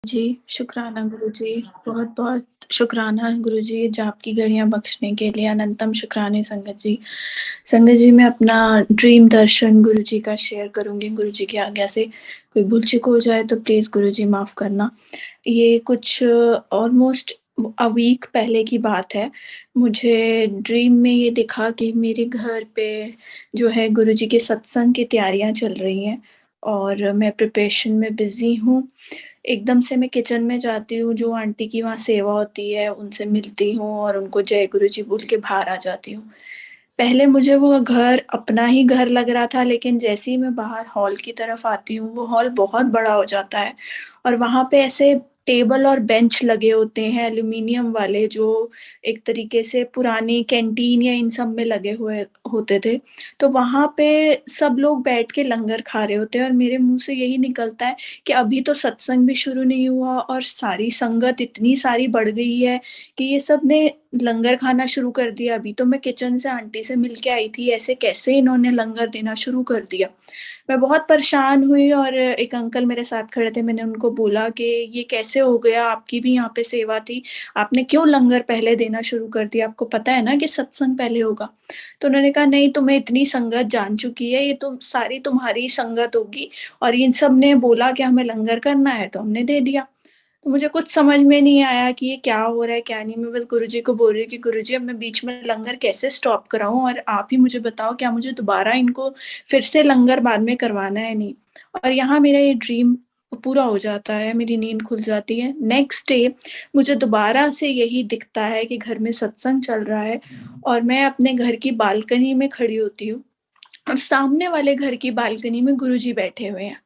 जी, शुक्राना गुरुजी, बहुत-बहुत शुक्राना गुरुजी ज आपकी घड़ियाँ बख्शने के लिए, अनंतम शुक्राने संगत जी। संगत जी, मैं अपना ड्रीम दर्शन गुरुजी का शेयर करूँगी गुरुजी की आज्ञा से। कोई भूल-चूक हो जाए तो प्लीज़ गुरुजी माफ़ करना। ये कुछ ऑलमोस्ट अ वीक पहले की बात है। मुझे ड्रीम में ये दिखा कि मेरे घर पे जो है गुरुजी के सत्संग की तैयारियाँ चल रही हैं और मैं प्रिपरेशन में बिज़ी हूँ। एकदम से मैं किचन में जाती हूँ, जो आंटी की वहाँ सेवा होती है, उनसे मिलती हूँ और उनको जय गुरुजी बोल के बाहर आ जाती हूँ। पहले मुझे वो घर अपना ही घर लग रहा था, लेकिन जैसे ही मैं बाहर हॉल की तरफ आती हूँ, वो हॉल बहुत बड़ा हो जाता है और वहाँ पे ऐसे टेबल और बेंच लगे होते हैं एल्यूमीनियम वाले, जो एक तरीके से पुरानी कैंटीन या इन सब में लगे हुए होते थे। तो वहाँ पे सब लोग बैठ के लंगर खा रहे होते हैं और मेरे मुँह से यही निकलता है कि अभी तो सत्संग भी शुरू नहीं हुआ और सारी संगत इतनी सारी बढ़ गई है कि ये सब ने लंगर खाना शुरू कर दिया। अभी तो मैं किचन से आंटी से मिल के आई थी, ऐसे कैसे इन्होंने लंगर देना शुरू कर दिया। मैं बहुत परेशान हुई और एक अंकल मेरे साथ खड़े थे, मैंने उनको बोला कि ये कैसे हो गया? आपकी भी यहाँ पे सेवा थी, आपने क्यों लंगर पहले देना शुरू कर दिया? आपको पता है ना कि सत्संग पहले होगा? तो उन्होंने कहा, नहीं, तुम्हें इतनी संगत जान चुकी है, ये तो सारी तुम्हारी संगत होगी और इन सब ने बोला कि हमें लंगर करना है तो हमने दे दिया। तो मुझे कुछ समझ में नहीं आया कि ये क्या हो रहा है, क्या नहीं। मैं बस गुरुजी को बोल रही कि गुरुजी, अब मैं बीच में लंगर कैसे स्टॉप कराऊँ और आप ही मुझे बताओ, क्या मुझे दोबारा इनको फिर से लंगर बाद में करवाना है, नहीं? और यहाँ मेरा ये ड्रीम पूरा हो जाता है, मेरी नींद खुल जाती है। नेक्स्ट डे मुझे दोबारा से यही दिखता है कि घर में सत्संग चल रहा है और मैं अपने घर की बालकनी में खड़ी होती हूँ और सामने वाले घर की बालकनी में गुरुजी बैठे हुए हैं।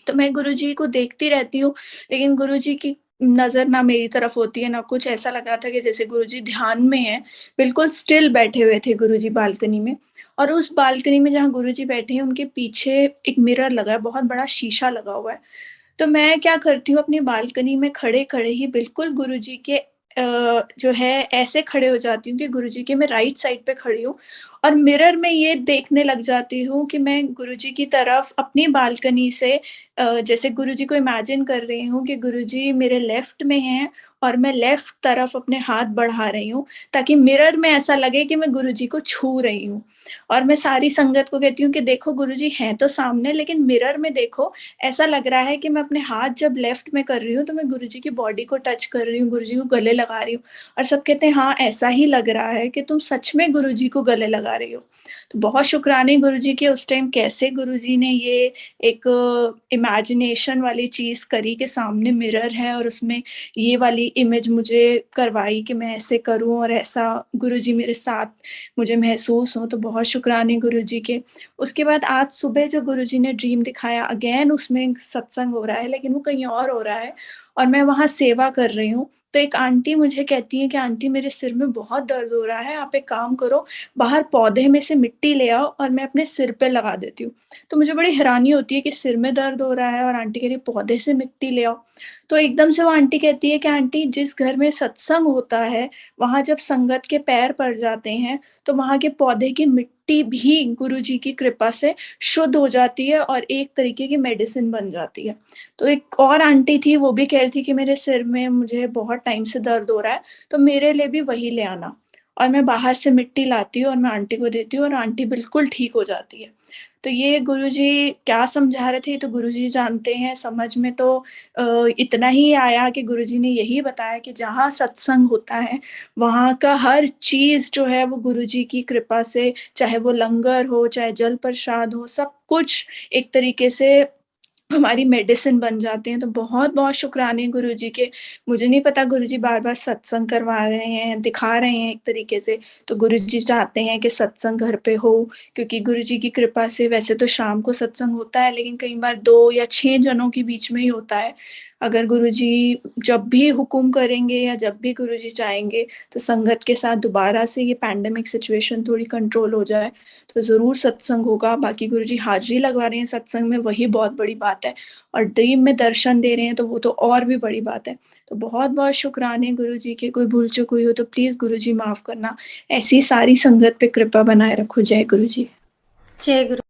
तो मैं गुरुजी को देखती रहती हूँ, लेकिन गुरुजी की नज़र ना मेरी तरफ होती है, ना कुछ। ऐसा लग रहा था कि जैसे गुरुजी ध्यान में हैं, बिल्कुल स्टिल बैठे हुए थे गुरुजी बालकनी में। और उस बालकनी में जहाँ गुरुजी बैठे हैं, उनके पीछे एक मिरर लगा है, बहुत बड़ा शीशा लगा हुआ है। तो मैं क्या करती हूँ, अपनी बालकनी में खड़े-खड़े ही बिल्कुल गुरुजी के जो है ऐसे खड़े हो जाती हूँ कि गुरुजी के मैं राइट साइड पे खड़ी हूँ और मिरर में ये देखने लग जाती हूँ कि मैं गुरुजी की तरफ अपनी बालकनी से जैसे गुरुजी को इमेजिन कर रही हूँ कि गुरुजी मेरे लेफ्ट में हैं और मैं लेफ्ट तरफ अपने हाथ बढ़ा रही हूँ, ताकि मिरर में ऐसा लगे कि मैं गुरुजी को छू रही हूँ। और मैं सारी संगत को कहती हूँ कि देखो, गुरुजी हैं तो सामने, लेकिन मिरर में देखो, ऐसा लग रहा है कि मैं अपने हाथ जब लेफ्ट में कर रही हूँ, तो मैं गुरुजी की बॉडी को टच कर रही हूँ, गुरुजी को गले लगा रही हूँ। और सब कहते हैं, हाँ, ऐसा ही लग रहा है कि तुम सच में गुरुजी को गले लगा रही हो। तो बहुत शुक्राने गुरुजी के, उस टाइम कैसे गुरुजी ने ये एक इमेजिनेशन वाली चीज़ करी कि सामने मिरर है और उसमें ये वाली इमेज मुझे करवाई कि मैं ऐसे करूँ और ऐसा गुरुजी मेरे साथ मुझे महसूस हो। तो बहुत शुक्राने गुरुजी के। उसके बाद आज सुबह जो गुरुजी ने ड्रीम दिखाया, अगेन उसमें सत्संग हो रहा है, लेकिन वो कहीं और हो रहा है और मैं वहाँ सेवा कर रही हूँ। तो एक आंटी मुझे कहती हैं कि आंटी, मेरे सिर में बहुत दर्द हो रहा है, आप एक काम करो, बाहर पौधे में से मिट्टी ले आओ और मैं अपने सिर पे लगा देती हूँ। तो मुझे बड़ी हैरानी होती है कि सिर में दर्द हो रहा है और आंटी कह रही है पौधे से मिट्टी ले आओ। तो एकदम से वो आंटी कहती है कि आंटी, जिस घर में सत्संग होता है, वहाँ जब संगत के पैर पड़ जाते हैं, तो वहाँ के पौधे की मिट्टी भी गुरुजी की कृपा से शुद्ध हो जाती है और एक तरीके की मेडिसिन बन जाती है। तो एक और आंटी थी, वो भी कह रही थी कि मेरे सिर में मुझे बहुत टाइम से दर्द हो रहा है, तो मेरे लिए भी वही ले आना। और मैं बाहर से मिट्टी लाती हूँ और मैं आंटी को देती हूँ और आंटी बिल्कुल ठीक हो जाती है। तो ये गुरुजी क्या समझा रहे थे, ये तो गुरुजी जानते हैं। समझ में तो इतना ही आया कि गुरुजी ने यही बताया कि जहाँ सत्संग होता है, वहाँ का हर चीज़ जो है वो गुरुजी की कृपा से, चाहे वो लंगर हो, चाहे जल प्रसाद हो, सब कुछ एक तरीके से हमारी मेडिसिन बन जाते हैं। तो बहुत-बहुत शुक्राने गुरुजी के। मुझे नहीं पता, गुरुजी बार-बार सत्संग करवा रहे हैं, दिखा रहे हैं एक तरीके से, तो गुरुजी चाहते हैं कि सत्संग घर पे हो, क्योंकि गुरुजी की कृपा से वैसे तो शाम को सत्संग होता है, लेकिन कई बार 2 या 6 जनों के बीच में ही होता है। अगर गुरुजी जब भी हुकुम करेंगे या जब भी गुरुजी चाहेंगे, तो संगत के साथ दोबारा से ये पैंडेमिक सिचुएशन थोड़ी कंट्रोल हो जाए, तो ज़रूर सत्संग होगा। बाकी गुरुजी हाज़िरी लगवा रहे हैं सत्संग में, वही बहुत बड़ी बात है और ड्रीम में दर्शन दे रहे हैं, तो वो तो और भी बड़ी बात है। तो बहुत-बहुत शुक्राने गुरुजी के। कोई भूल-चूक हुई हो तो प्लीज़ गुरुजी माफ़ करना। ऐसी सारी संगत पे कृपा बनाए रखो। जय गुरुजी। जय गुरु।